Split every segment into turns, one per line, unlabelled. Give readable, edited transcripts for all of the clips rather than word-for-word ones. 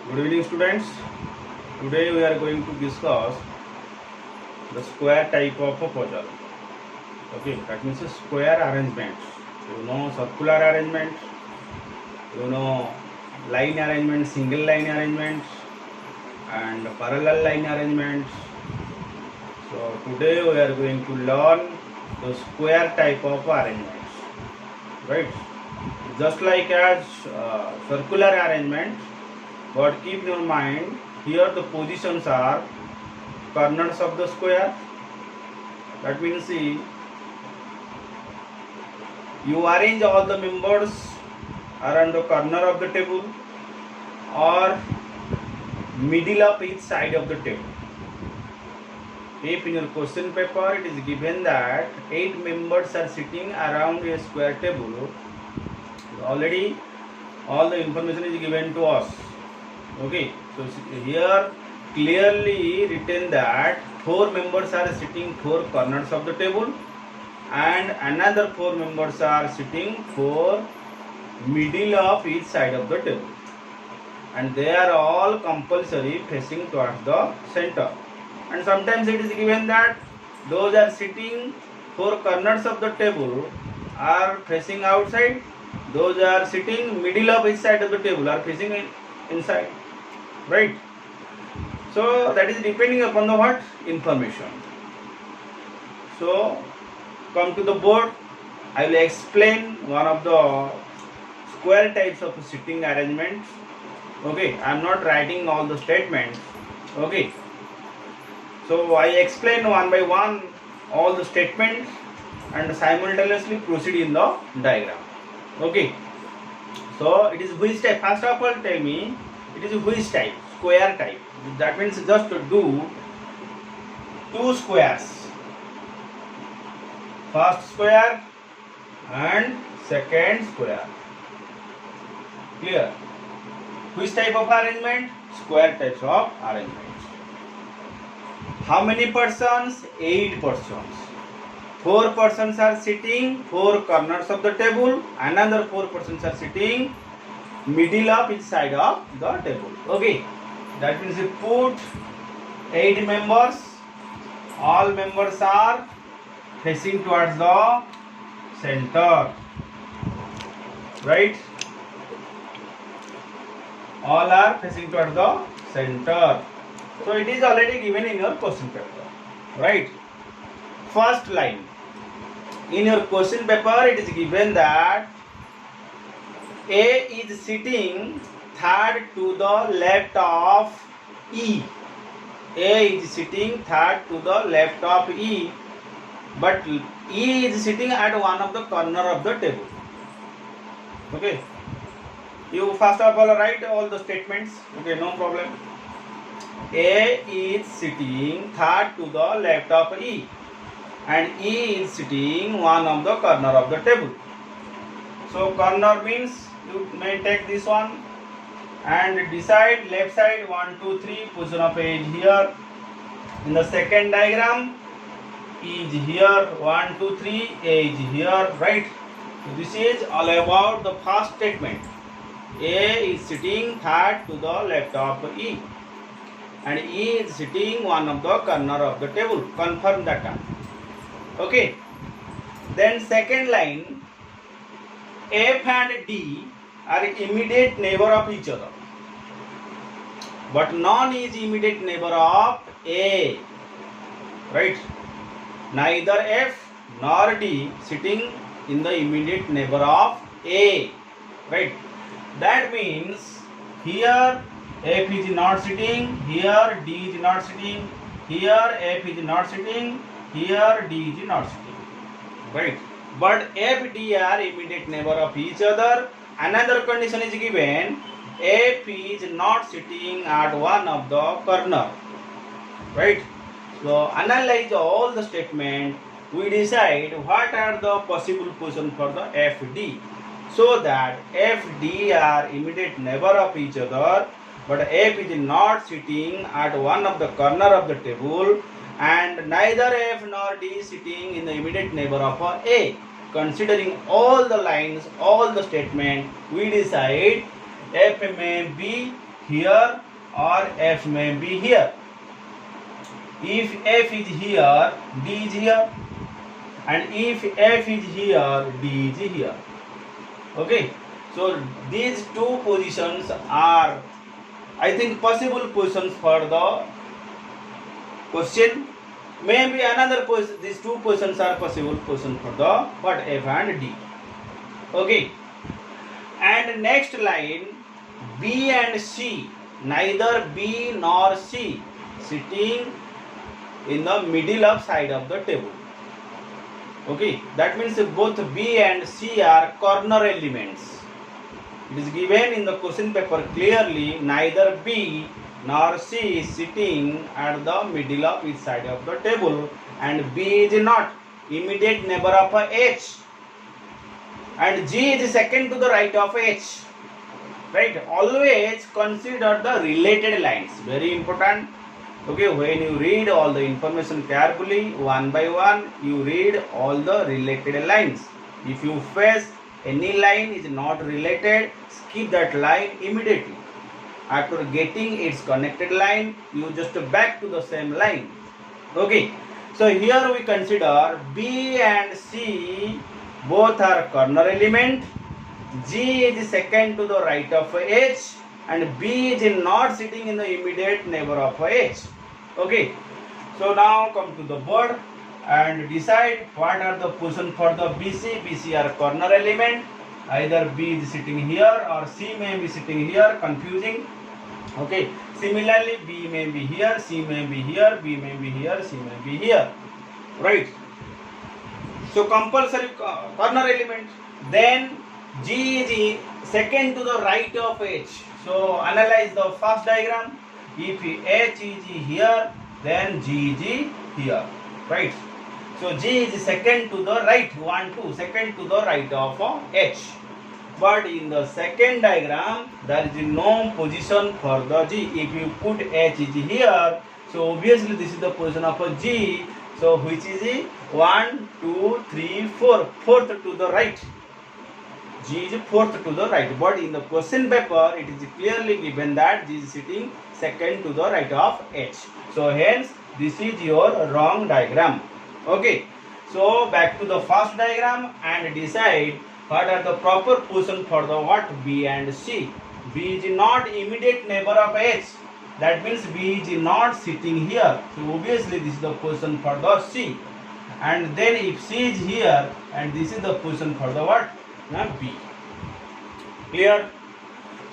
Good evening, students. Today we are going to discuss the square type of a puzzle. Okay, that means a square arrangement. Circular arrangement, line arrangement, single line arrangement, and parallel line arrangements. So today we are going to learn the square type of arrangements, right? Just like as circular arrangement, but keep in your mind here the positions are corners of the square. That means see, you arrange all the members around the corner of the table or middle of each side of the table. If in your question paper it is given that 8 members are sitting around a square table, already all the information is given to us. Okay, so here clearly written that 4 members are sitting 4 corners of the table and another 4 members are sitting 4 middle of each side of the table, and they are all compulsory facing towards the center. And sometimes it is given that those are sitting 4 corners of the table are facing outside, those are sitting middle of each side of the table are facing inside, right? So that is depending upon the what information. So come to the board, I will explain one of the square types of sitting arrangements. Okay, I am not writing all the statements. Okay, so I explain one by one all the statements and simultaneously proceed in the diagram. Okay, so it is which type? First of all, tell me it is which type? Square type. That means just to do 2 squares. First square and second square. Clear? Which type of arrangement? Square types of arrangement. How many persons? 8 persons. 4 persons are sitting 4 corners of the table. Another 4 persons are sitting middle of each side of the table. Okay, that means you put 8 members. All members are facing towards the center, right? All are facing towards the center. So it is already given in your question paper, right? First line in your question paper, it is given that A is sitting third to the left of E. A is sitting third to the left of E, but E is sitting at one of the corner of the table. Okay, you first of all write all the statements. Okay, no problem. A is sitting third to the left of E and E is sitting one of the corner of the table. So corner means you may take this one and decide left side 1, 2, 3 position of A is here. In the second diagram, E is here, 1, 2, 3, A is here, right? So this is all about the first statement. A is sitting third to the left of E and E is sitting one of the corner of the table. Confirm that one. Okay. Then second line, F and D are immediate neighbor of each other, but none is immediate neighbor of A, right? Neither F nor D sitting in the immediate neighbor of A, right? That means here F is not sitting, here D is not sitting, here F is not sitting, here D is not sitting, right? But F, D are immediate neighbor of each other. Another condition is given, F is not sitting at one of the corner, right? So analyze all the statement, we decide what are the possible position for the F, D. So that F, D are immediate neighbor of each other, but F is not sitting at one of the corner of the table and neither F nor D is sitting in the immediate neighbor of A. Considering all the lines, all the statement, we decide F may be here or F may be here. If F is here, D is here, and if F is here, D is here. Okay, so these two positions are, I think, possible positions for the question. Maybe another position, these two positions are possible positions for the what, F and D. Okay, and next line, B and C, neither B nor C sitting in the middle of side of the table. Okay, that means both B and C are corner elements. It is given in the question paper clearly, neither B nor C is sitting at the middle of each side of the table, and B is not immediate neighbor of H, and G is second to the right of H. Right? Always consider the related lines. Very important. Okay, when you read all the information carefully, one by one, you read all the related lines. If you face any line is not related, skip that line immediately. After getting its connected line, you just back to the same line. Okay, so here we consider B and C both are corner element. G is second to the right of H, and B is not sitting in the immediate neighbor of H. Okay, so now come to the board and decide what are the position for the BC. BC are corner element. Either B is sitting here or C may be sitting here. Confusing. Okay, similarly B may be here, C may be here, B may be here, C may be here. Right. So compulsory corner element. Then G is second to the right of H. So analyze the first diagram. If H is here, then G is here. Right. So G is second to the right, 1, 2, second to the right of H. But in the second diagram, there is no position for the G. If you put H is here, so obviously this is the position of a G. So which is 1, 2, 3, 4, fourth to the right. G is fourth to the right. But in the question paper, it is clearly given that G is sitting second to the right of H. So hence, this is your wrong diagram. Okay. So back to the first diagram and decide what are the proper position for the what, B and C. B is not immediate neighbor of H. That means B is not sitting here. So obviously this is the position for the C. And then if C is here, and this is the position for the what? B. Clear?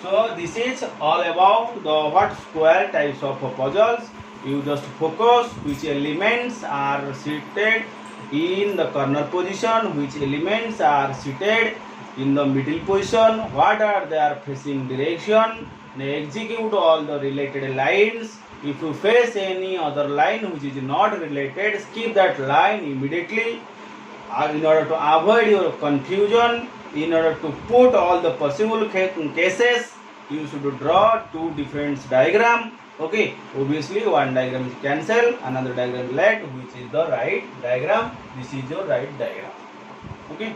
So this is all about the what, square types of puzzles. You just focus which elements are seated in the corner position, which elements are seated in the middle position, what are their facing direction. Execute all the related lines. If you face any other line which is not related, skip that line immediately. In order to avoid your confusion, in order to put all the possible cases, you should draw two different diagrams. Okay, obviously one diagram is cancelled, another diagram left, which is the right diagram. This is your right diagram. Okay.